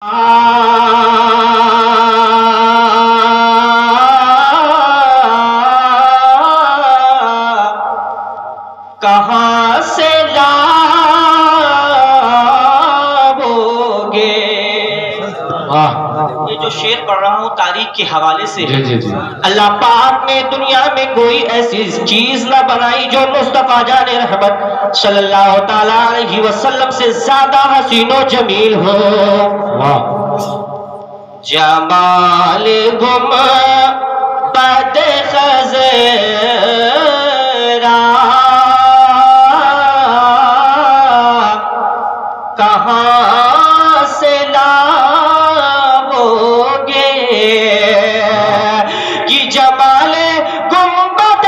کہاں سے لاؤگے؟ یہ جو شعر پڑھ رہا ہوں تاریخ کے حوالے سے ہے۔ اللہ پاک نے دنیا میں کوئی ایسی چیز نہ بنائی جو مصطفیٰ جان رحمت صلی اللہ تعالیٰ علیہ وسلم سے زیادہ حسین و جمیل ہو۔ جمال گنبد خضرا کہاں سے لاؤگے؟ کہ جمال گنبد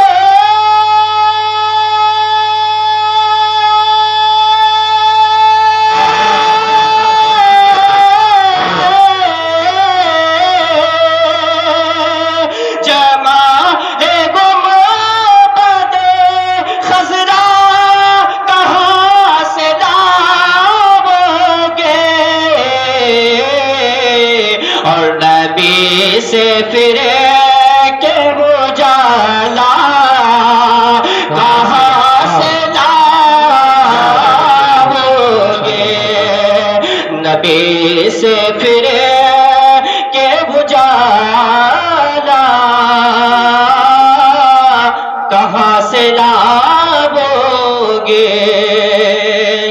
سے پھر کے اجالا کہاں سے لاؤگے؟ نبی سے پھر کے اجالا کہاں سے لاؤگے؟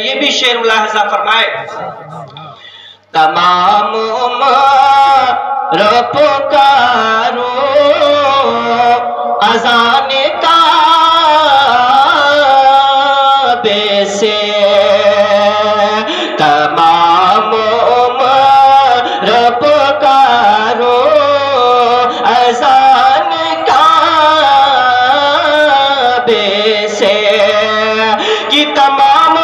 یہ بھی شعر ملاحظہ فرمائے۔ تمام پکارو اذان کعبے سے، تمام عمر پکارو اذان کعبے سے، کہ تمام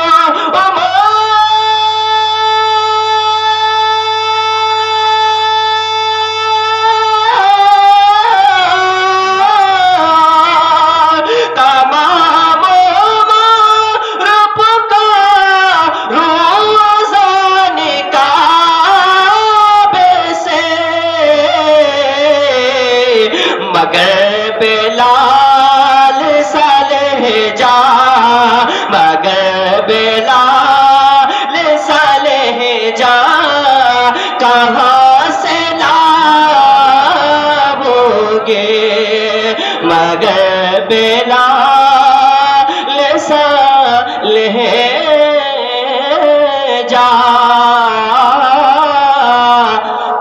مگر بلال صالح جا، مگر بلال صالح جا کہاں سے لاؤگے؟ مگر بلال صالح جا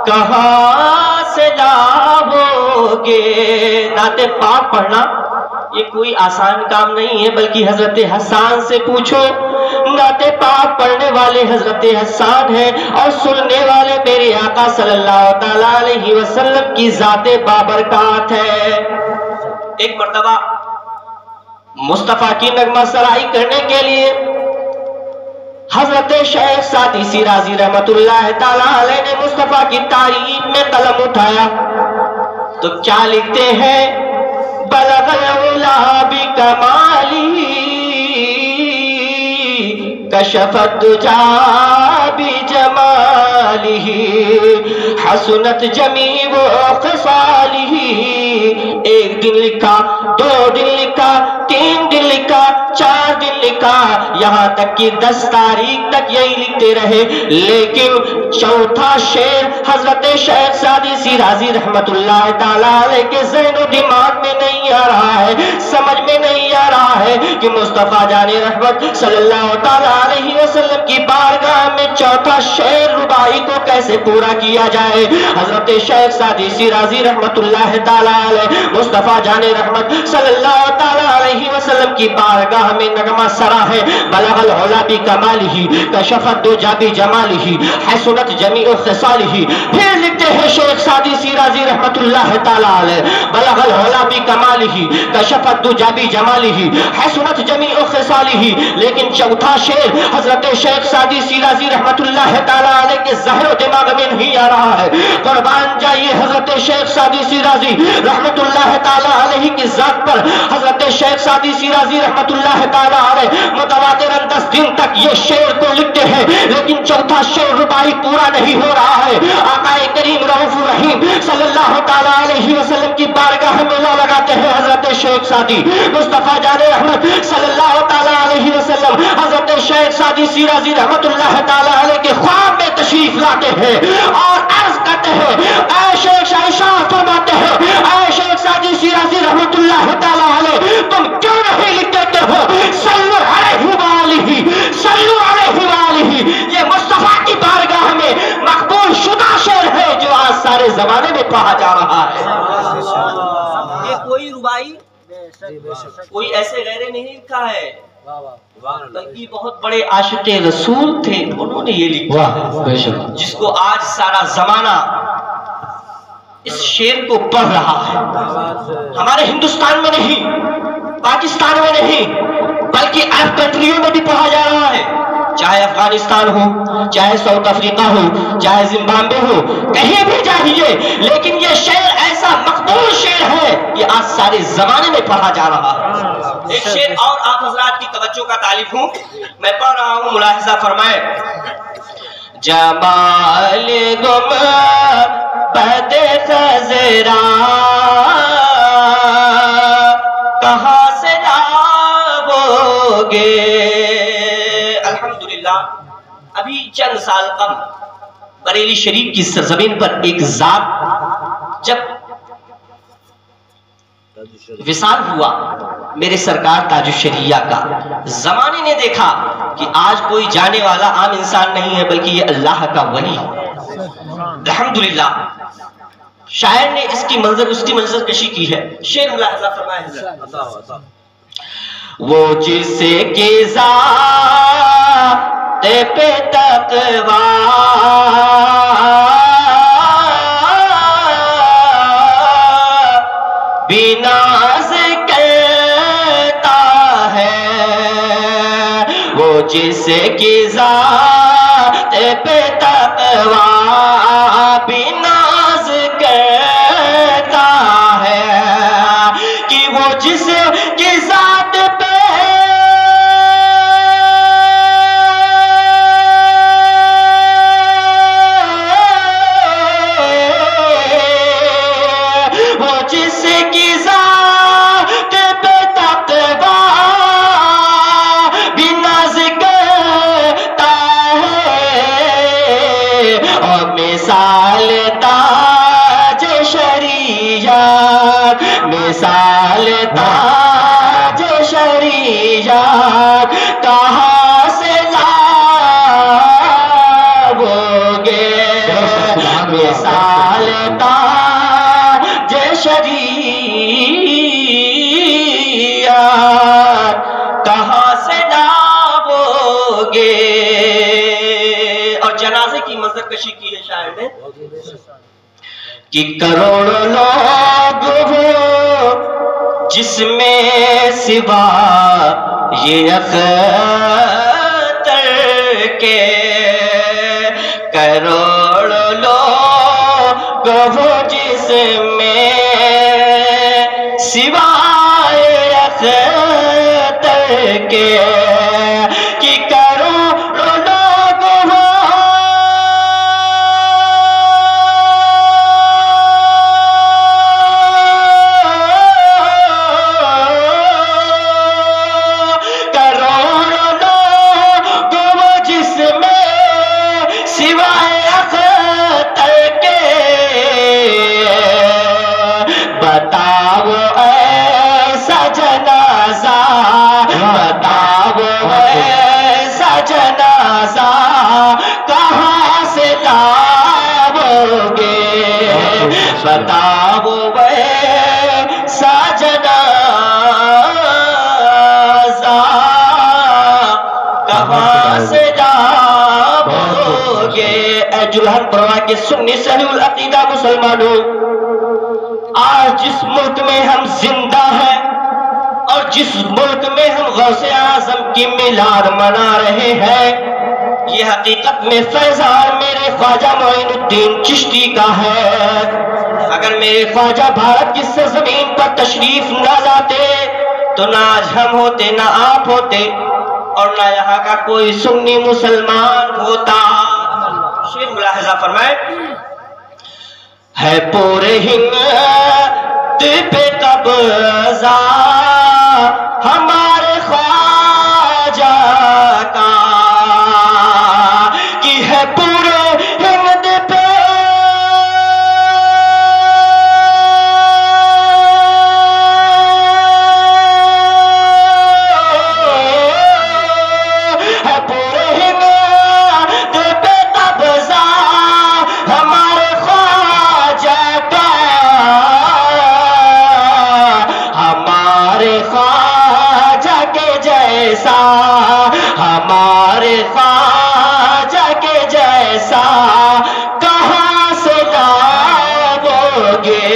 کہاں سے لاؤگے؟ نعت پاک پڑھنا یہ کوئی آسان کام نہیں ہے، بلکہ حضرت حسان سے پوچھو۔ نعت پاک پڑھنے والے حضرت حسان ہیں اور سننے والے میرے آقا صلی اللہ تعالیٰ علیہ وسلم کی ذات بابرکات ہے۔ ایک مرتبہ مصطفیٰ کی نغمہ سرائی کرنے کے لیے حضرت شیخ سعدی شیرازی رحمت اللہ تعالیٰ علیہ نے مصطفیٰ کی تعریف میں قلم اٹھایا تو کیا لکھتے ہیں؟ بلغ العلا بکمالہ کشف الدجا بجمالہ حسنت جمیع خصالہ۔ ایک دن لکھا، 2 دن لکھا، 3 دن لکھا، 4 دن لکھا، یہاں تک کہ 10 تاریخ تک یہی لکھتے رہے، لیکن چوتھا شعر حضرت شیخ سعدی شیرازی رحمت اللہ تعالیٰ علیہ کے ذہن و دماغ میں نہیں آ رہا ہے، سمجھ میں نہیں آ رہا ہے کہ مصطفیٰ جان رحمت صلی اللہ تعالیٰ علیہ وسلم کی بارگاہ میں چوتھا شعر ربائی کو کیسے پورا کیا جائے۔ حضرت شیخ سعدی شیرازی رحمت اللہ تعالیٰ علیہ مصطفیٰ جان رحمت صلی اللہ تعالیٰ علیہ وسلم کی بارگاہ میں نغمہ سرا ہے۔ بلغ العلا بکمالہ کشف الدجا بجمالہ حسنت جمیع خصالہ۔ پھر لکھتے ہیں شیخ سعدی شیرازی رحمت اللہ تعالیٰ علیہ، بلغ العلا بکمالہ کشف الدجا بجمالہ حسنت جمیع خصالہ۔ لیکن چوتھا شعر حضرت شیخ سعدی شیرازی رحمت اللہ تعالیٰ علیہ کے ذہن و دماغ میں نہیں آ رہا ہے۔ قربان جائیے حضرت شیخ سعدی شیرازی رحمت اللہ تعالی علیہ کی ذات پر حضرت شیخ سعدی شیرازی رحمت اللہ تعالی علیہ متواتراً 10 دن تک یہ شعر کو لکھتے ہیں، لیکن چوتھا شعر رباعی پورا نہیں ہو رہا ہے۔ آقا کریم رؤوف الرحیم صلی اللہ تعالی علیہ وسلم کی بارگاہ میں لگاتے ہیں حضرت شیخ سعدی مصطفیٰ جان رحمت صلی اللہ تعالی علیہ وسلم حضرت شیخ سعدی شیرازی رحمت اللہ تعالی علیہ کے خواب میں تشریف لاتے ہیں اور عرض کرتے ہیں، اے شیخ ارشاد فرماتے ہیں، اے شیخ سعدی شیرازی رحمت اللہ تعالی علیہ تم کیوں نہیں لکھ دیتے ہو صلو علیہ وآلہ صلو علیہ وآلہ؟ یہ مصطفیٰ کی بارگاہ میں مقبول شدہ شعر ہے جو آج سارے زمانے میں پڑھا جا رہا ہے۔ یہ کوئی ربائی کوئی ایسے غیرے نہیں لکھا ہے، بلکہ بہت بڑے عاشق رسول تھے، انہوں نے یہ لکھا جس کو آج سارا زمانہ اس شعر کو پڑھ رہا ہے۔ ہمارے ہندوستان میں نہیں، پاکستان میں نہیں، بلکہ عرب کنٹریوں میں بھی پڑھا جا رہا ہے، چاہے افغانستان ہو، چاہے ساؤتھ افریقہ ہو، چاہے زمبابوے ہو، کہیں بھی جائیے، لیکن یہ شعر ایسا مقبول شعر ہے یہ آج سارے زمانے میں پڑھا جا رہا ہے۔ ایک شعر اور آپ حضرات کی توجہ کا طالب ہوں، میں پڑھ رہا ہوں، ملاحظہ فرمائے۔ جمال گم بد خزرا کہاں سے لاؤ گے؟ الحمدللہ ابھی چند سال قبل بریلی شریف کی سرزمین پر ایک ذات جب وصال ہوا میرے سرکار تاج الشریعہ کا، زمانے نے دیکھا کہ آج کوئی جانے والا عام انسان نہیں ہے بلکہ یہ اللہ کا ولی ہے۔ الحمدللہ شاعر نے اس کی منظر کشی کی ہے، شعر ملاحظہ فرمائے حضرت۔ وہ جس کی ذات پہ تقویٰ بناز کرتا ہے، وہ جس کی ذات پہ تقویٰ بناز کرتا ہے، کہ وہ جس کی ذات پہ مثال تاج شریعت کہاں سے لاؤ گے؟ مثال تاج شریعت کہاں سے لاؤ گے؟ اور جنازے کی منظر کشی کی ہے شاعر نے کہ کروڑوں لوگ ہو جس میں سوا یہ اختر کے، کروڑوں لوگ ہو جس میں سوا یہ اختر کے، کہ کروڑوں لوگ ہو بتاؤ ایسا جنازہ، بتاؤ ایسا جنازہ کہاں سے لاؤ گے؟ بتاؤ ایسا جنازہ کہاں سے لاؤ گے؟ اے جلہن پرواہ کے سنی صحیح العقیدہ مسلمانوں، آج جس ملک میں ہم زندہ ہیں اور جس ملک میں ہم غوث اعظم کی میلاد منا رہے ہیں، یہ حقیقت میں فیضان میرے خواجہ معین الدین چشتی کا ہے۔ اگر میرے خواجہ بھارت کی سرزمین پر تشریف نہ لاتے تو نہ آج ہم ہوتے، نہ آپ ہوتے، اور نہ یہاں کا کوئی سنی مسلمان ہوتا۔ شیر ملاحظہ فرمائے، ہے پورے ہند پہ قبضہ ہمارے خواجہ کا، کی ہے پورے ہند پہ ہمارے خواجہ کے جیسا کہاں سے لاؤ گے،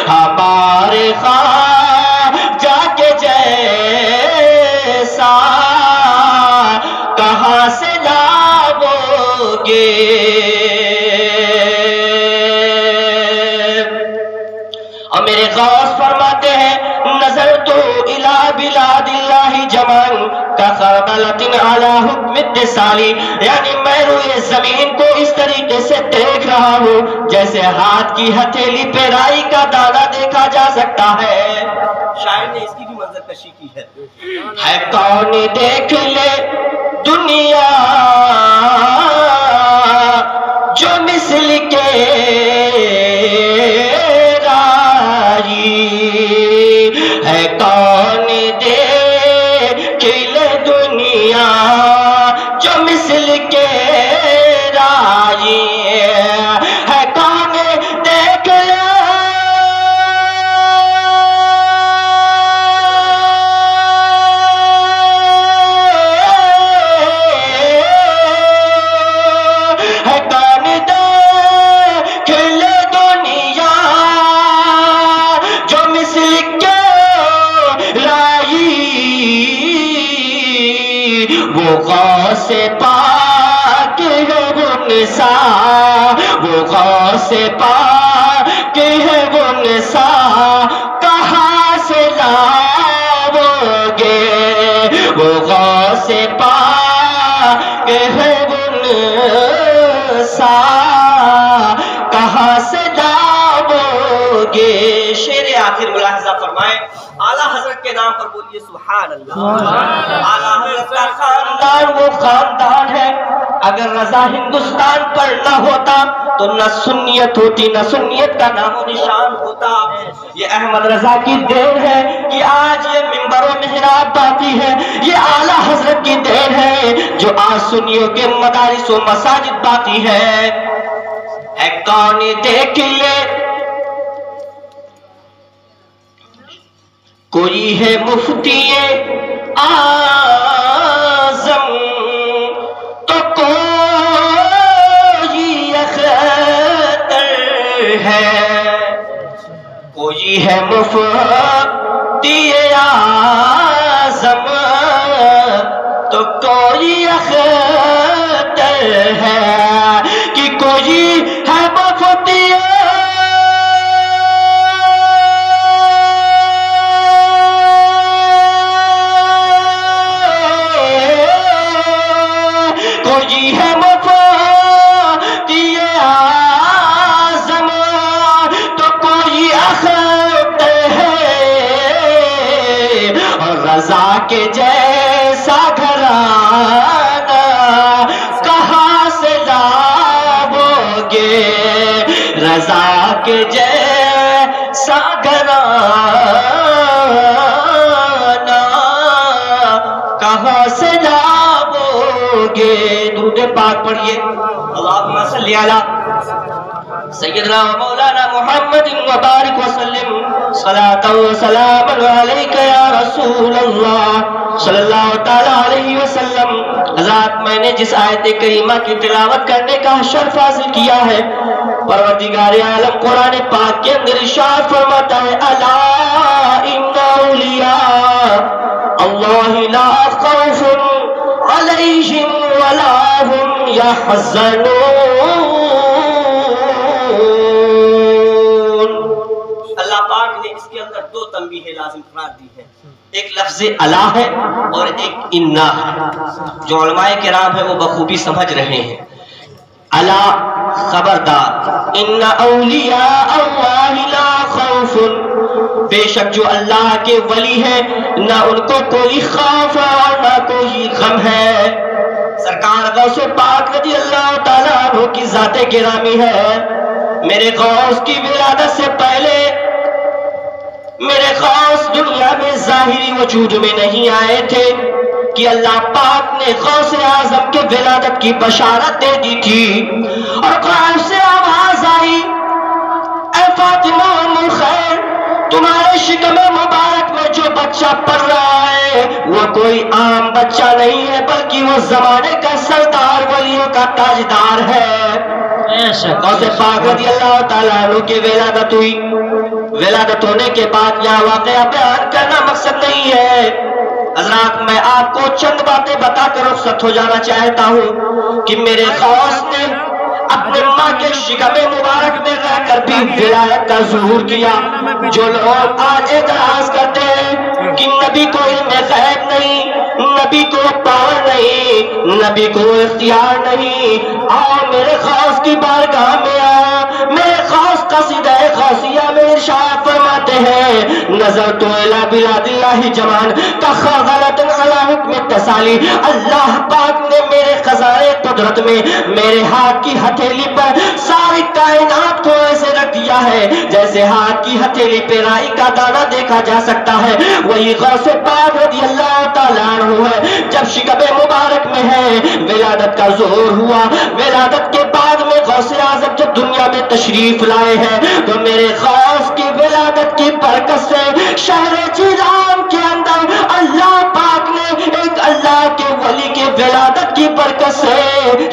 ہمارے خواجہ کے جیسا کہاں سے لاؤ گے۔ اور میرے غوث فرماتے ہیں، نظر تو الہ بلاد اللہ جمال کا خربلۃ علی حکم اتصالی، یعنی میں روئے زمین کو اس طریقے سے دیکھ رہا ہوں جیسے ہاتھ کی ہتھیلی پہ رائی کا دانہ دیکھا جا سکتا ہے۔ شاعر نے اس کی بھی منظر کشی کی ہے کون دیکھ لے دنیا جو مثل کے ہے، کون دیکھ لے دنیا جو مثل کے رائی ہے، کون دیکھ لے ہے، کون دیکھ لے دنیا جو مثل کے وہ غوث پاک ہے وہ نسا، وہ غوث پاک ہے وہ نسا کہاں سے لاؤ گے، وہ غوث پاک ہے وہ نسا کہاں سے لاؤ گے۔ شعر آخر ملاحظہ فرمائے، اعلیٰ حضرت کے نام پر بولیے سبحان اللہ۔ اعلیٰ حضرت کا خاندان وہ خاندان ہے، اگر رضا ہندوستان پر نہ ہوتا تو نہ سنیت ہوتی، نہ سنیت کا نام و نشان ہوتا۔ یہ احمد رضا کی دین ہے کہ آج یہ منبر و محراب باقی ہے، یہ اعلیٰ حضرت کی دین ہے جو آج سنیوں کے مدارس و مساجد باقی ہے۔ کون دیکھ لے کوئی ہے مفتی اعظم تو کوئی اختر ہے، کوئی ہے مفتی اعظم تو کوئی اختر ہے، کہ کوئی ہے مفتی رضا کے جیسا گھرانہ کہاں سے لاؤ گے، رضا کے جیسا گھرانہ کہاں سے لاؤ گے۔ درود پاک پڑھیے، اللہم صلی علی سیدنا و مولانا محمد وبارک وسلم، صلاۃ و سلام علیک یا رسول اللہ صلی اللہ تعالی علیہ وسلم۔ حضرات، میں نے جس آیت کریمہ کی تلاوت کرنے کا شرف حاصل کیا ہے، پروردگار عالم قرآن پاک کے اندر ارشاد فرماتا ہے، الا ان اولیاء اللہ لا خوف علیہم ولا هم يحزنون۔ لازم قرار دی ہے. ایک لفظ الا ہے اور ایک انا ہے. جو علماء کرام ہے وہ بخوبی سمجھ رہے ہیں. الا خبردار، ان اولیاء اللہ لا خوف، بے شک جو اللہ کے ولی ہیں نہ ان کو کوئی خوف اور نہ کوئی غم ہے. سرکار غوث پاک رضی اللہ تعالیٰ عنہ کی ذات گرامی ہے. میرے غوث کی ولادت سے پہلے میرے غوث دنیا میں ظاہری وجود میں نہیں آئے تھے کہ اللہ پاک نے غوث اعظم کے ولادت کی بشارت دے دی تھی. اور قرآن سے آواز آئی، اے فاطمہ ام الخیر، تمہارے شکم مبارک میں جو بچہ پڑھ رہا ہے وہ کوئی عام بچہ نہیں ہے، بلکہ وہ زمانے کا سردار ولیوں کا تاجدار ہے. غوث پاک رضی اللہ تعالیٰ عنہ کی ولادت ہوئی. ولادت ہونے کے بعد یہاں واقعہ بیان کرنا مقصد نہیں ہے. حضرات میں آپ کو چند باتیں بتا کر رخصت ہو جانا چاہتا ہوں کہ میرے غوث نے اپنے ماں کے شکم مبارک میں رہ کر بھی ولایت کا ظہور کیا. جو لوگ آج اعتراض کرتے ہیں کہ نبی کو علم غیب نہیں، نبی کو پاور نہیں، نبی کو اختیار نہیں، آؤ میرے غوث کی بارگاہ میں آؤ. میرے غوث قصیدہ غوثیہ میں ارشاد فرماتے ہیں، نظر تو الی بلاد اللہ جمان کا خاغلت علی حکم تسالی. اللہ پاک نے میرے خزانے قدرت میں میرے ہاتھ کی ہتھیلی پر ساری کائنات کو ایسے رکھ دیا ہے جیسے ہاتھ کی ہتھیلی پہ رائی کا دانہ دیکھا جا سکتا ہے. وہی غوث پاک رضی اللہ تعالیٰ عنہ ہے. جب شکم مبارک میں ہے ولادت کا ظہور ہوا. ولادت کے بعد میں غوث اعظم جب دنیا میں تشریف لائے ہیں تو میرے غوث کی ولادت کی برکت سے شہر جیلان کے اندر اللہ پاک نے ایک اللہ کے ولی کے ولادت کی برکت سے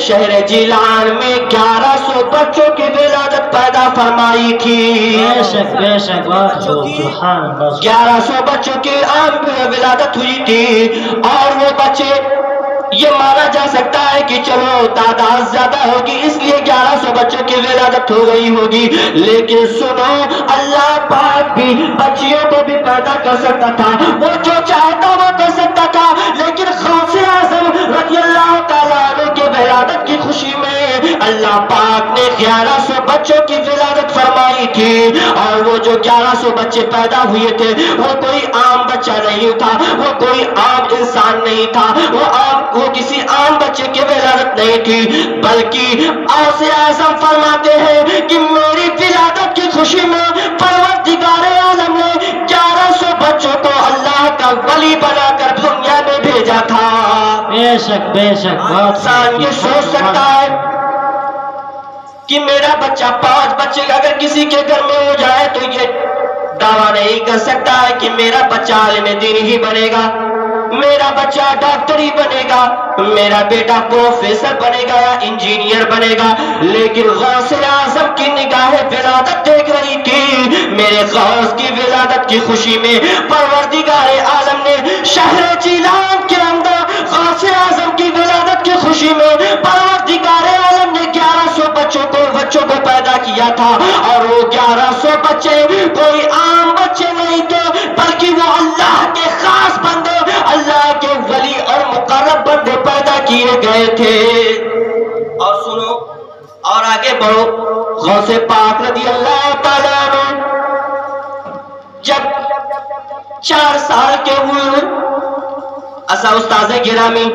شہر جیلان میں 1100 بچوں کی ولادت پیدا فرمائی تھی. بے شک 1100 بچوں کی عام ولادت ہوئی تھی. اور وہ بچے یہ مانا جا سکتا ہے کہ چلو تعداد زیادہ ہوگی اس لیے 1100 بچوں کی ولادت ہو گئی ہوگی، لیکن سنو اللہ پاک بھی بچیوں کو بھی پیدا کر سکتا تھا. وہ جو چاہتا وہ کر سکتا تھا، لیکن غوث اعظم رضی اللہ تعالیٰ عنہ کے ولادت کی خوشی میں اللہ پاک نے 1100 بچوں کی ولادت فرمائی تھی. اور وہ جو 1100 بچے پیدا ہوئے تھے وہ کوئی عام بچہ نہیں تھا، وہ کوئی عام انسان نہیں تھا، وہ کسی عام بچے کی ولادت نہیں تھی، بلکہ غوث اعظم فرماتے ہیں کہ میری ولادت کی خوشی میں پروردگار عالم نے 1100 بچوں کو اللہ کا ولی بنا کر دنیا میں بھیجا تھا. بے شک انسان یہ سوچ سکتا ہے کہ میرا بچہ 5 بچے اگر کسی کے گھر میں ہو جائے تو یہ دعویٰ نہیں کر سکتا ہے کہ میرا بچہ عالم دین ہی بنے گا، میرا بچہ ڈاکٹر ہی بنے گا، میرا بیٹا پروفیسر بنے گا یا انجینئر بنے گا. لیکن غوث اعظم کی نگاہ ولادت دیکھ رہی تھی. میرے غوث کی ولادت کی خوشی میں پروردگار عالم نے شہر جیلان کے اندر غوث اعظم کی ولادت کی خوشی میں پروردگار عالم نے 1100 بچوں کو پیدا کیا تھا. اور وہ 1100 بچے کوئی عام بچے نہیں تھے، بلکہ وہ اللہ کے خاص بندے، اللہ کے ولی اور مقرب بندے پیدا کیے گئے تھے. اور سنو اور آگے بڑھو. غوث پاک رضی اللہ تعالیٰ عنہ جب 4 سال کے ہوئے اسا استاذ گرامی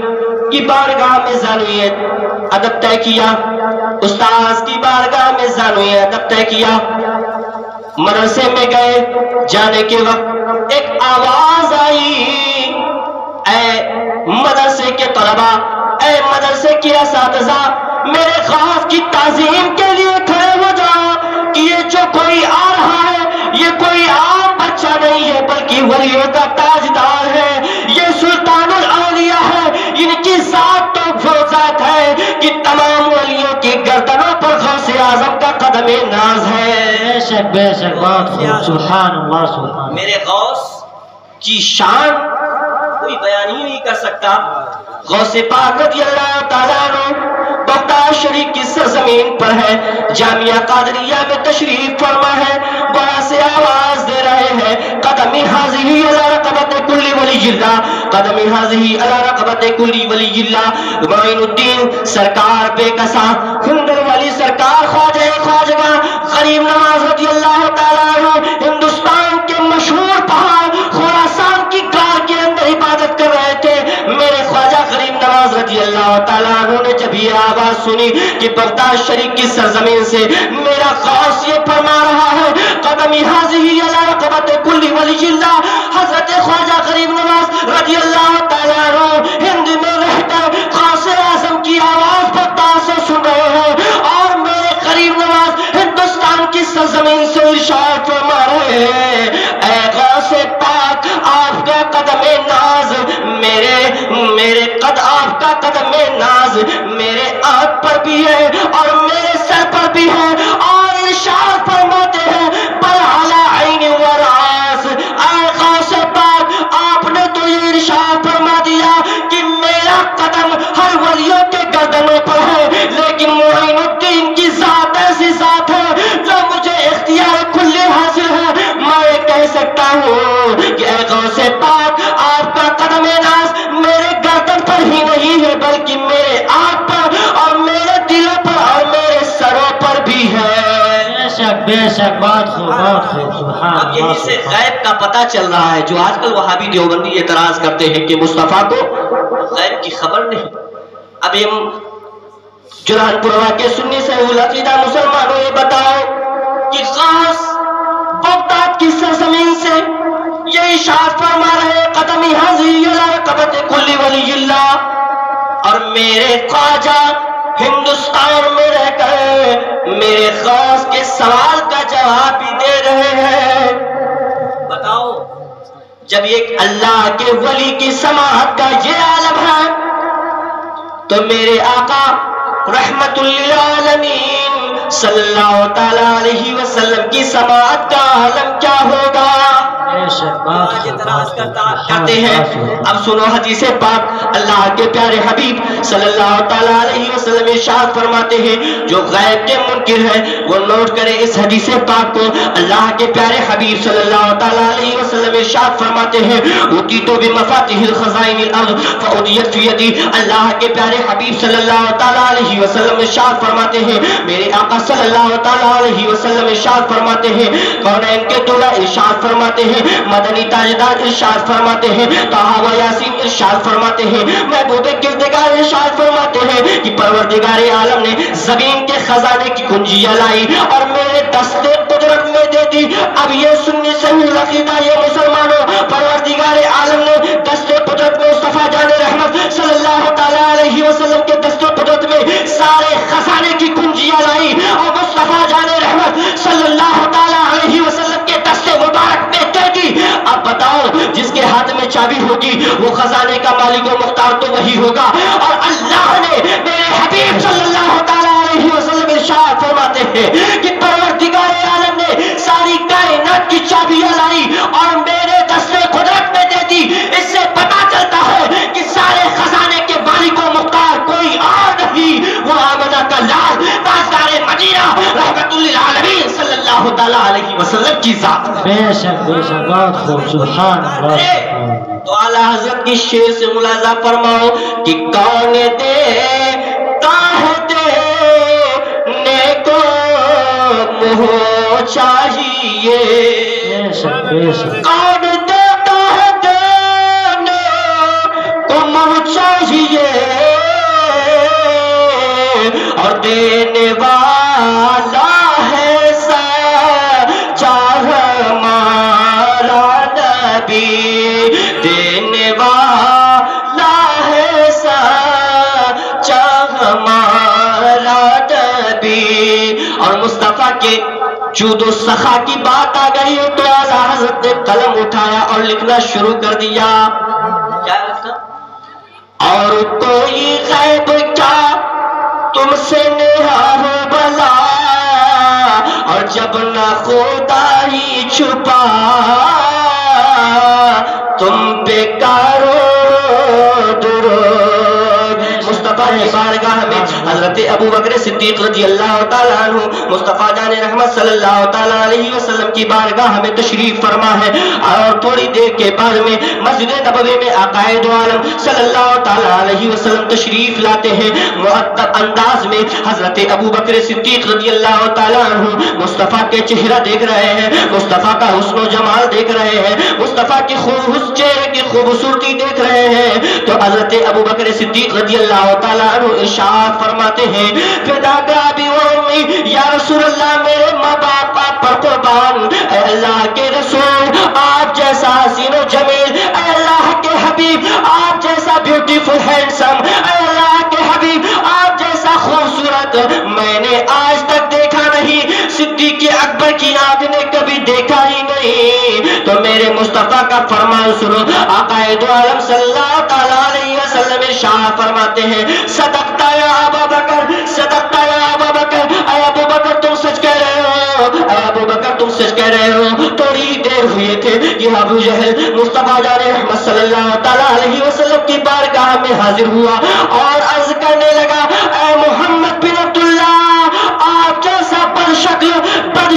کی بارگاہ میں زانویت ادب طے کیا. استاذ کی بارگاہ میں زانویت ادب طے کیا. مدرسے میں گئے، جانے کے وقت ایک آواز آئی، اے مدرسے کے طلباء، اے مدرسے کے اساتذہ، میرے غوث کی تعظیم کے لیے کھڑے ہو جاؤ کہ یہ جو کوئی آ رہا ہے یہ کوئی عام بچہ نہیں ہے بلکہ ولیوں کا تاجدار ہے، یہ سلطان الاولیاء ہے. ان کی ذات تو وہ ذات ہے کہ تمام ولیوں کی گردنوں پر غوث اعظم کا قدم ناز ہے. بے شک سبحان اللہ. میرے غوث کی شان کوئی بیان ہی نہیں کر سکتا. غوث پاک رضی اللہ تعالیٰ عنہ بغداد شریف کی سرزمین پر ہے، جامعہ قادریہ میں تشریف فرما ہے. وہاں سے آواز دے رہے ہیں، قد قدمی حاضی علی رقبت کل ولی اللہ، قدمی حاضی علی رقبت کل ولی اللہ۔ معین الدین سرکار بے کسا ہندر والی سرکار خواجہ خواجگاں غریب نواز رضی اللہ تعالیٰ عنہ ہندوستان کے مشہور پہاڑ خراسان کی غار کے اندر عبادت کر رہے تھے۔ میرے خواجہ غریب نواز رضی اللہ تعالیٰ عنہ نے جب یہ آواز سنی کہ بغداد شریف کی سرزمین سے میرا غوث یہ فرما رہا ہے قدمی حاضی علی رقبت کل ولی اللہ، حضرت خواجہ غریب نواز رضی اللہ تعالیٰ عنہ ہند میں رہ کر غوث اعظم کی آواز بغداد سے سن رہے ہیں، اور میرے غریب نواز ہندوستان کی سرزمین سے ارشاد فرما رہے ہیں اے غوث پاک آپ کا قدم ناز میرے آپ کا قدم ناز میرے آنکھ پر بھی ہے اور میرے سر پر بھی ہے، اور ارشاد فرماتے ہیں بل علی عین و راس، اے غوث پاک آپ نے تو یہ ارشاد فرما دیا کہ میرا قدم ہر ولیوں کے گردنوں پر ہے، لیکن معین الدین کی ذات ایسی ذات ہے جو مجھے اختیار کھلے حاصل ہے، میں کہہ سکتا ہوں کہ اے غوث پاک آپ کا قدم ناز میرے گردن پر ہی نہیں ہے بلکہ میرے آنکھ پر اور میرے دلوں پر اور میرے سروں پر بھی ہے۔ بے شک بات خوب سبحان اب یہیں سے اللہ۔ غیب کا پتہ چل رہا ہے، جو آج کل وہابی دیوبندی اعتراض کرتے ہیں کہ مصطفیٰ کو غیب کی خبر نہیں۔ اب ہم جران پوروا کے سنی سے العقیدہ مسلمانوں یہ بتاؤ کہ غوث بغداد کی سرزمین سے یہ ارشاد فرما رہے قدمی حاضی علی رقبت کل ولی اللہ، اور میرے خواجہ ہندوستان میں رہ کر میرے غوث کے سوال کا جواب بھی دے رہے ہیں۔ بتاؤ جب ایک اللہ کے ولی کی سماعت کا یہ عالم ہے تو میرے آقا رحمت للعالمین صلی اللہ تعالی علیہ وسلم کی سماعت کا عالم کیا ہوگا؟ آج اعتراض کرتے ہیں۔ اب سنو حدیث پاک، اللہ کے پیارے حبیب صلی اللہ تعالی علیہ وسلم ارشاد فرماتے ہیں جو غیب کے منکر ہے وہ نوٹ کرے اس حدیث پاک کو۔ اللہ کے پیارے حبیب صلی اللہ تعالی علیہ وسلم ارشاد فرماتے ہیں اوتیتو بمفاتیح الخزائن الارض فاودیت فی یدی۔ اللہ کے پیارے حبیب صلی اللہ تعالی علیہ وسلم ارشاد فرماتے ہیں میرے آقا صلی اللہ تعالی علیہ وسلم ارشاد فرماتے ہیں کونین کے دولہ ارشاد فرماتے ہیں مدنی تاجدار ارشاد فرماتے ہیں طٰہٰ و یاسین ارشاد فرماتے ہیں محبوب کردگار ارشاد فرماتے ہیں کہ پروردگار عالم نے زمین کے خزانے کی کنجیاں لائی اور میرے دستے قدرت میں دے دی۔ اب یہ سنی صحیح عقیدہ یہ مسلمانوں، پروردگار عالم نے دستے قدرت میں مصطفیٰ جان رحمت صلی اللہ تعالی علیہ وسلم کے دستے قدرت میں سارے خزانے کی کنجیاں لائی اور مصطفیٰ جان رحمت صلی اللہ تعالی علیہ وسلم کے دستے مبارک میں دے دی۔ اب بتاؤ جس کے ہاتھ میں چابی ہوگی وہ خزانے کا مالک و مختار تو وہی ہوگا، اور اللہ نے میرے حبیب صلی اللہ تعالی علیہ وسلم ارشاد فرماتے ہیں کہ پروردگار عالم نے ساری کائنات کی چابیاں لائی اور میرے دستے قدرت میں دے دی۔ اس سے پتا چلتا ہے کہ سارے خزانے کے مالک و مختار کوئی اور نہیں، وہ آمنہ کا لال تاجدار مدینہ رحمت للعالمین صلی اللہ تعالی علیہ وسلم کی ذات ہے۔ بے شک بات خوب سبحان اللہ۔ تو اعلیٰ حضرت کی شعر سے ملاحظہ فرماؤ کہ کون دیتا ہے دینے کو منہ چاہیے، کون دیتا ہے دینے کو منہ چاہیے، اور دینے والا ہے سچا ہمارا نبی، دینے والا ہے سچا ہمارا نبی۔ اور مصطفیٰ کے جود و سخا کی بات آ گئی تو اعلیٰ حضرت نے قلم اٹھایا اور لکھنا شروع کر دیا۔ کیا لکھا؟ اور کوئی غیب کیا تم سے نہا ہو بلا، اور جب نہ خدا ہی چھپا تم پہ کارو درود۔ مصطفیٰ کی بارگاہ میں حضرت ابو بکر صدیق رضی اللہ تعالیٰ عنہ مصطفیٰ جان رحمت صلی اللہ تعالیٰ علیہ وسلم کی بارگاہ میں تشریف فرما ہے، اور تھوڑی دیر کے بعد میں مسجد نبوی میں آقا دو عالم صلی اللہ تعالیٰ علیہ وسلم تشریف لاتے ہیں۔ مؤدب انداز میں حضرت ابو بکر صدیق رضی اللہ تعالیٰ عنہ مصطفیٰ کے چہرہ دیکھ رہے ہیں، مصطفیٰ کا حسن و جمال دیکھ رہے ہیں، مصطفیٰ کی چہرے کی خوبصورتی دیکھ رہے ہیں، تو حضرت ابو بکر صدیق رضی اللہ تعالیٰ عنہ ارشاد فرماتے ہیں فداک ابی و امی، یا رسول اللہ میرے ماں باپ آپ پر قربان، اے اللہ کے رسول آپ جیسا حسین و جمیل، اے اللہ کے حبیب آپ جیسا بیوٹیفل ہینڈسم، اے اللہ کے حبیب آپ جیسا خوبصورت میں نے آج تک دیکھا نہیں، صدیق اکبر کی آنکھ نے کبھی دیکھا ہی نہیں۔ تو میرے مصطفیٰ کا فرمان سنو، آقا دو عالم صلی اللہ تعالیٰ علیہ وسلم ارشاد فرماتے ہیں صدقت یا ابا بکر، صدقت یا ابا بکر، اے ابو بکر تم سچ کہہ رہے ہو، اے ابو بکر تم سچ کہہ رہے ہو۔ تھوڑی دیر ہوئے تھے کہ ابو جہل مصطفیٰ جان رحمت صلی اللہ تعالیٰ علیہ وسلم کی بارگاہ میں حاضر ہوا اور عرض کرنے لگا اے محمد بن عبداللہ، آپ جیسا بد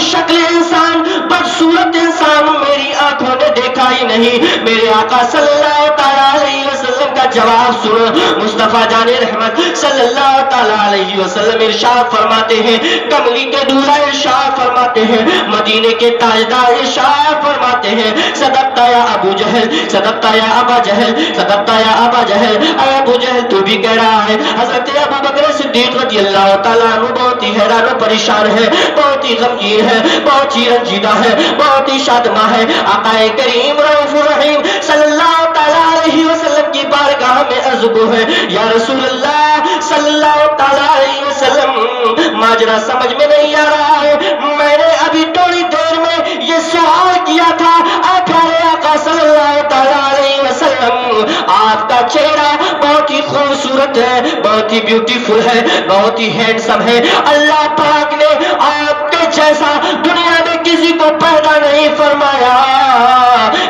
شکل انسان، بدصورت انسان میری آنکھوں نے دیکھا ہی نہیں۔ میرے آقا صلی اللہ تعالیٰ علیہ وسلم کا جواب سنو، مصطفیٰ جان رحمت صلی اللہ تعالیٰ علیہ وسلم ارشاد فرماتے ہیں، کملی کے دولہا ارشاد فرماتے ہیں، مدینے کے تاجدار ارشاد فرماتے ہیں صدقت یا ابو جہل، صدقت یا ابا جہل، صدقت یا ابا جہل، اے ابو جہل تو بھی کہہ رہا ہے۔ حضرت ابو بکر صدیق رضی اللہ تعالیٰ عنہ بہت ہی حیران و پریشان ہے، بہت ہی غمگین ہے، بہت ہی رنجیدہ ہے، بہت ہی شادماں ہے۔ آقا کریم رؤوف رحیم صلی اللہ تعالیٰ علیہ وسلم کی بارگاہ میں عرض کو ہے یا رسول اللہ صلی اللہ تعالیٰ علیہ وسلم، ماجرا سمجھ میں نہیں آ رہا ہے، میں نے ابھی تھوڑی دیر میں یہ سوال کیا تھا، اے پیارے آقا صلی اللہ تعالیٰ علیہ وسلم آپ کا چہرہ بہت ہی خوبصورت ہے، بہت ہی بیوٹیفل ہے، بہت ہی ہینڈسم ہے، اللہ پاک نے آپ کے جیسا دنیا میں کسی کو پیدا نہیں فرمایا،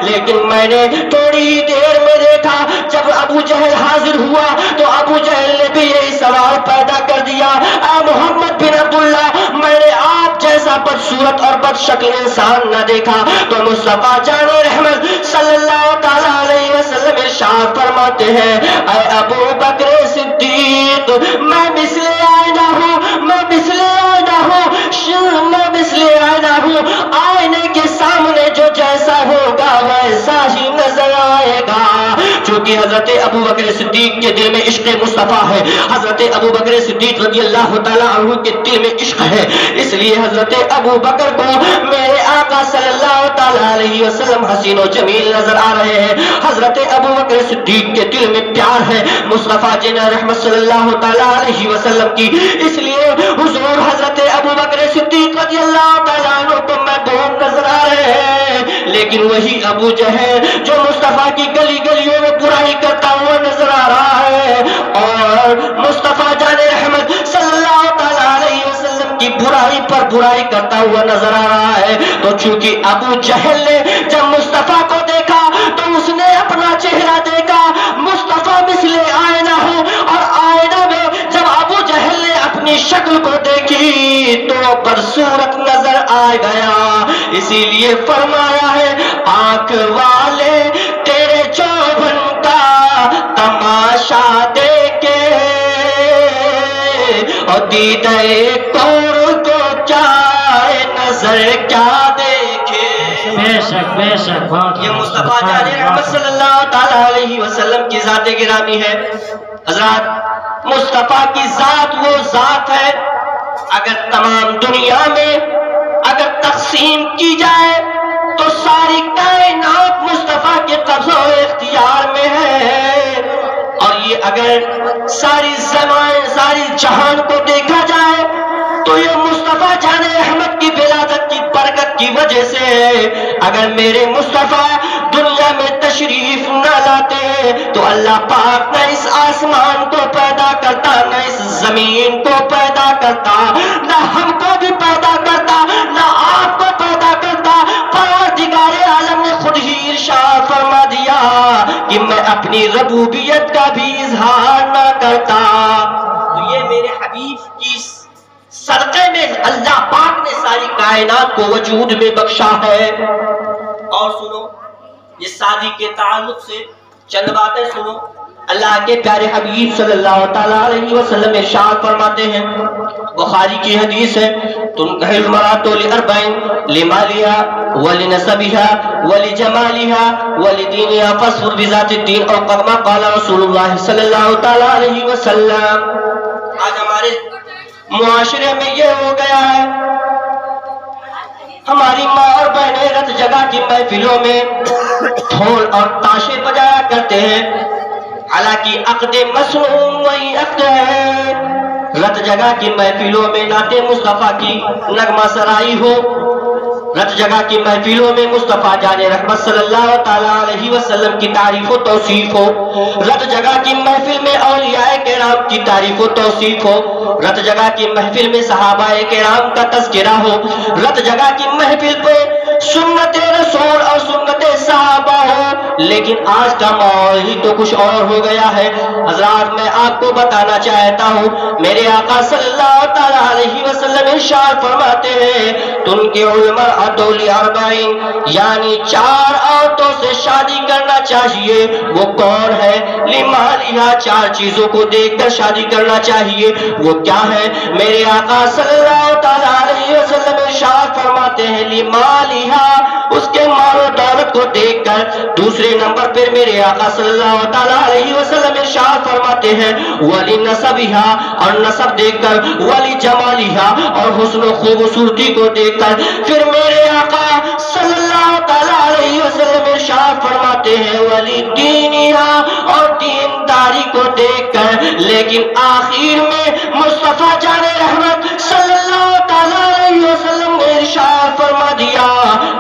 لیکن میں نے تھوڑی دیر میں دیکھا جب ابو جہل حاضر ہوا تو ابو جہل نے بھی یہی سوال پیدا کر دیا، اے محمد بن عبداللہ میں نے آپ جیسا بدصورت اور بد شکل انسان نہ دیکھا۔ تو مصطفیٰ جان رحمت صلی اللہ تعالیٰ علیہ وسلم ارشاد فرماتے ہیں اے ابو بکر صدیق، میں مثل آئینہ ہوں، میں مثل آئینہ ہوں، میں مثل آئینہ ہوں، آئینے کے سامنے جو جیسا ہوگا ویسا ہی نظر آئے گا۔ چونکہ حضرت ابو بکر صدیق کے دل میں عشق مصطفیٰ ہے، حضرت ابو بکر صدیق رضی اللہ تعالیٰ عنہ کے دل میں عشق ہے، اس لیے حضرت ابو بکر کو میرے آقا صلی اللہ تعالیٰ علیہ وسلم حسین و جمیل نظر آ رہے ہیں۔ حضرت ابو بکر صدیق کے دل میں پیار ہے مصطفیٰ جن رحمت صلی اللہ تعالیٰ علیہ وسلم کی، اس لیے حضور حضرت ابو بکر صدیق رضی اللہ تعالیٰ عنہ کو محبوب نظر آ رہے ہیں، لیکن وہی ابو جہل جو مصطفیٰ کی گلی گلیوں میں برائی کرتا ہوا نظر آ رہا ہے اور مصطفیٰ جان رحمت صلی اللہ تعالیٰ علیہ وسلم کی برائی پر برائی کرتا ہوا نظر آ رہا ہے، تو چونکہ ابو جہل نے جب مصطفیٰ کو دیکھا تو اس نے اپنا چہرہ دیکھا، مصطفیٰ مثل آئینہ ہو، اور آئینہ میں جب ابو جہل نے اپنی شکل کو دیکھی تو بدصورت نظر آ گیا، اسی لیے فرمایا ہے آنکھ والے تیرے چوبن کا تماشا دیکھے اور دیدے کور کو چاہے نظر کیا دیکھے۔ بے شک بے شک، یہ مصطفیٰ جان رحمت صلی اللہ تعالیٰ علیہ وسلم کی ذات گرامی ہے۔ حضرات مصطفیٰ کی ذات وہ ذات ہے اگر تمام دنیا میں اگر تقسیم کی جائے تو ساری کائنات مصطفیٰ کے قبضہ و اختیار میں ہے، اور یہ اگر ساری زمان ساری جہان کو دیکھا جائے تو یہ مصطفیٰ جان احمد کی ولادت کی برکت کی وجہ سے ہے۔ اگر میرے مصطفیٰ دنیا میں تشریف نہ لاتے تو اللہ پاک نہ اس آسمان کو پیدا کرتا، نہ اس زمین کو پیدا کرتا، نہ ہم کو بھی پیدا کرتا، نہ آپ کو پیدا کرتا۔ پروردگار عالم نے خود ہی ارشاد فرما دیا کہ میں اپنی ربوبیت کا بھی اظہار نہ کرتا۔ تو یہ میرے حبیب حنیف کی صدقے میں اللہ پاک نے ساری کائنات کو وجود میں بخشا ہے۔ اور سنو، یہ شادی کے تعلق سے چند باتیں سنو۔ اللہ کے پیارے حبیب صلی اللہ تعالیٰ علیہ وسلم ارشاد فرماتے ہیں، بخاری کی حدیث ہے، تنکح المرأۃ لأربعین، لمالها ولنسبها ولجمالها ولدینها فاظفر بذات الدین، اور کما قال رسول اللہ صلی اللہ تعالیٰ علیہ وسلم۔ آج ہمارے معاشرے میں یہ ہو گیا ہے، ہماری ماں اور بہنیں رت جگہ کی محفلوں میں ڈھول اور تاشے بجایا کرتے ہیں، حالانکہ عقد مسنون وہی عقد ہے۔ رت جگہ کی محفلوں میں نعت مصطفیٰ کی نغمہ سرائی ہو، رت جگہ کی محفلوں میں مصطفیٰ جان رحمت صلی اللہ تعالیٰ علیہ وسلم کی تعریف و توصیف ہو، رت جگہ کی محفل میں اولیاء کرام کی تعریف و توصیف ہو، رت جگہ کی محفل میں صحابہ کرام کا تذکرہ ہو، رت جگہ کی محفل پہ سنت رسول اور سنت صحابہ ہو، لیکن آج کا ماحول ہی تو کچھ اور ہو گیا ہے۔ حضرات، میں آپ کو بتانا چاہتا ہوں، میرے آقا صلی اللہ تعالیٰ علیہ وسلم ارشاد فرماتے ہیں، تنکح المرأۃ لأربعین، یعنی 4 عورتوں سے شادی کرنا چاہیے۔ وہ کون ہے؟ لمالها، 4 چیزوں کو دیکھ کر شادی کرنا چاہیے۔ وہ کیا ہے؟ میرے آقا صلی اللہ تعالیٰ علیہ وسلم ارشاد فرماتے ہیں، لمالها، اس کے مال و دولت کو دیکھ کر۔ دوسرے نمبر پر میرے آقا صلی اللہ تعالیٰ علیہ وسلم ارشاد فرماتے ہیں، ولنسبها، اور نسب دیکھ کر، ولجمالها، اور حسن و خوبصورتی کو دیکھ کر۔ پھر میرے آقا صلی اللہ تعالیٰ علیہ وسلم ارشاد فرماتے ہیں، ولدینها، اور دینداری کو دیکھ کر۔ لیکن آخر میں مصطفیٰ جان رحمت صلی اللہ تعالیٰ علیہ وسلم نے ارشاد فرما دیا،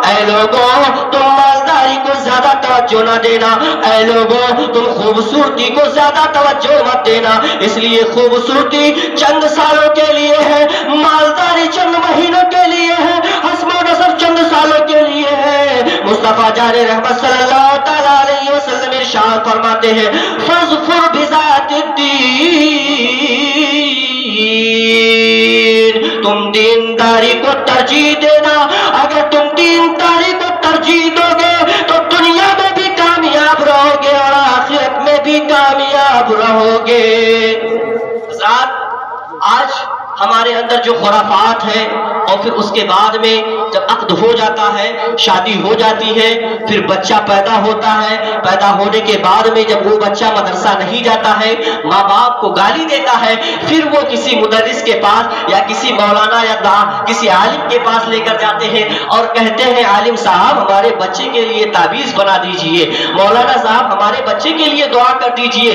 اے لوگوں تم مالداری کو زیادہ توجہ نہ دینا، اے لوگوں تم خوبصورتی کو زیادہ توجہ مت دینا، اس لیے خوبصورتی چند سالوں کے لیے ہے، مالداری چند مہینوں کے لیے ہے، حسب و نسب چند سالوں کے لیے ہے۔ مصطفیٰ جان رحمت صلی اللہ تعالیٰ علیہ وسلم ارشاد فرماتے ہیں، فاظفر بذات الدین، تم دینداری کو ترجیح دینا۔ اگر تم دینداری کو ترجیح دو گے تو دنیا میں بھی کامیاب رہو گے اور آخرت میں بھی کامیاب رہو گے۔ حضرات، آج ہمارے اندر جو خرافات ہے، اور پھر اس کے بعد میں جب عقد ہو جاتا ہے، شادی ہو جاتی ہے، پھر بچہ پیدا ہوتا ہے، پیدا ہونے کے بعد میں جب وہ بچہ مدرسہ نہیں جاتا ہے، ماں باپ کو گالی دیتا ہے، پھر وہ کسی مدرس کے پاس یا کسی مولانا یا کسی عالم کے پاس لے کر جاتے ہیں اور کہتے ہیں، عالم صاحب ہمارے بچے کے لیے تعویذ بنا دیجئے، مولانا صاحب ہمارے بچے کے لیے دعا کر دیجئے۔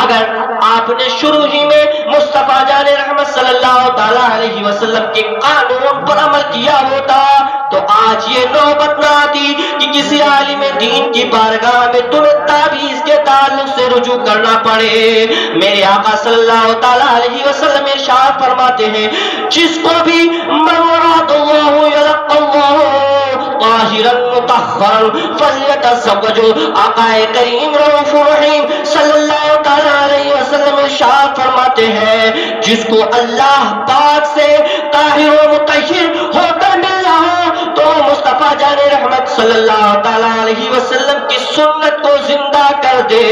اگر آپ نے شروع ہی میں مصطفیٰ جان رحمت صلی اللہ تعالیٰ علیہ وسلم کے قانون پر عمل کیا ہوتا تو آج یہ نوبت نہ آتی کہ کسی عالم دین کی بارگاہ میں تمہیں تعویذ کے تعلق سے رجوع کرنا پڑے۔ میرے آقا صلی اللہ تعالیٰ علیہ وسلم ارشاد فرماتے ہیں، جس کو بھی مراد اللہ یلقى اللہ طاہرا مطہرا فلیتزوج۔ آقا کریم رؤوف رحیم صلی اللہ تعالیٰ علیہ وسلم ارشاد فرماتے ہیں، جس کو اللہ پاک سے طاہر و مطہر ہو کر مل رہا تو مصطفیٰ جان رحمت صلی اللہ تعالیٰ علیہ وسلم کی سنت کو زندہ کر دے،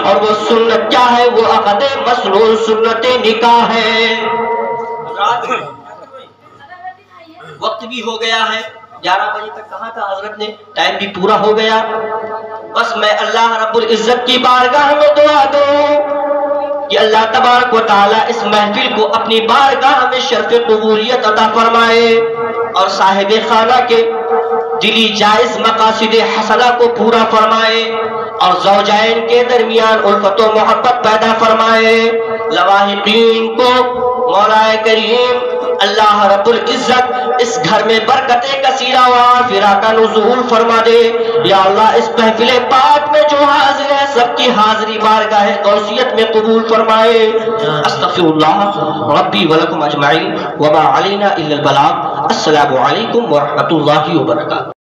اور وہ سنت کیا ہے؟ وہ عقد مسنون سنت نکاح ہے۔ وقت بھی ہو گیا ہے، 11 بجے تک کہا تھا حضرت نے، ٹائم بھی پورا ہو گیا۔ بس میں اللہ رب العزت کی بارگاہ میں دعا دوں کہ اللہ تبارک و تعالیٰ اس محفل کو اپنی بارگاہ میں شرف قبولیت عطا فرمائے، اور صاحب خانہ کے دلی جائز مقاصد حسنہ کو پورا فرمائے، اور زوجین کے درمیان الفت و محبت پیدا فرمائے۔ لواحقین کو مولا کریم اللہ رب العزت اس گھر میں برکت کثیرہ و عافیہ کا نزول فرما دے۔ یا اللہ اس محفل پاک میں جو حاضر ہے سب کی حاضری بارگاہ غوثیت میں قبول فرمائے۔ استغفر اللہ ربی ولکم اجمعین وما علینا الا البلاغ۔ السلام علیکم ورحمۃ اللہ وبرکاتہ۔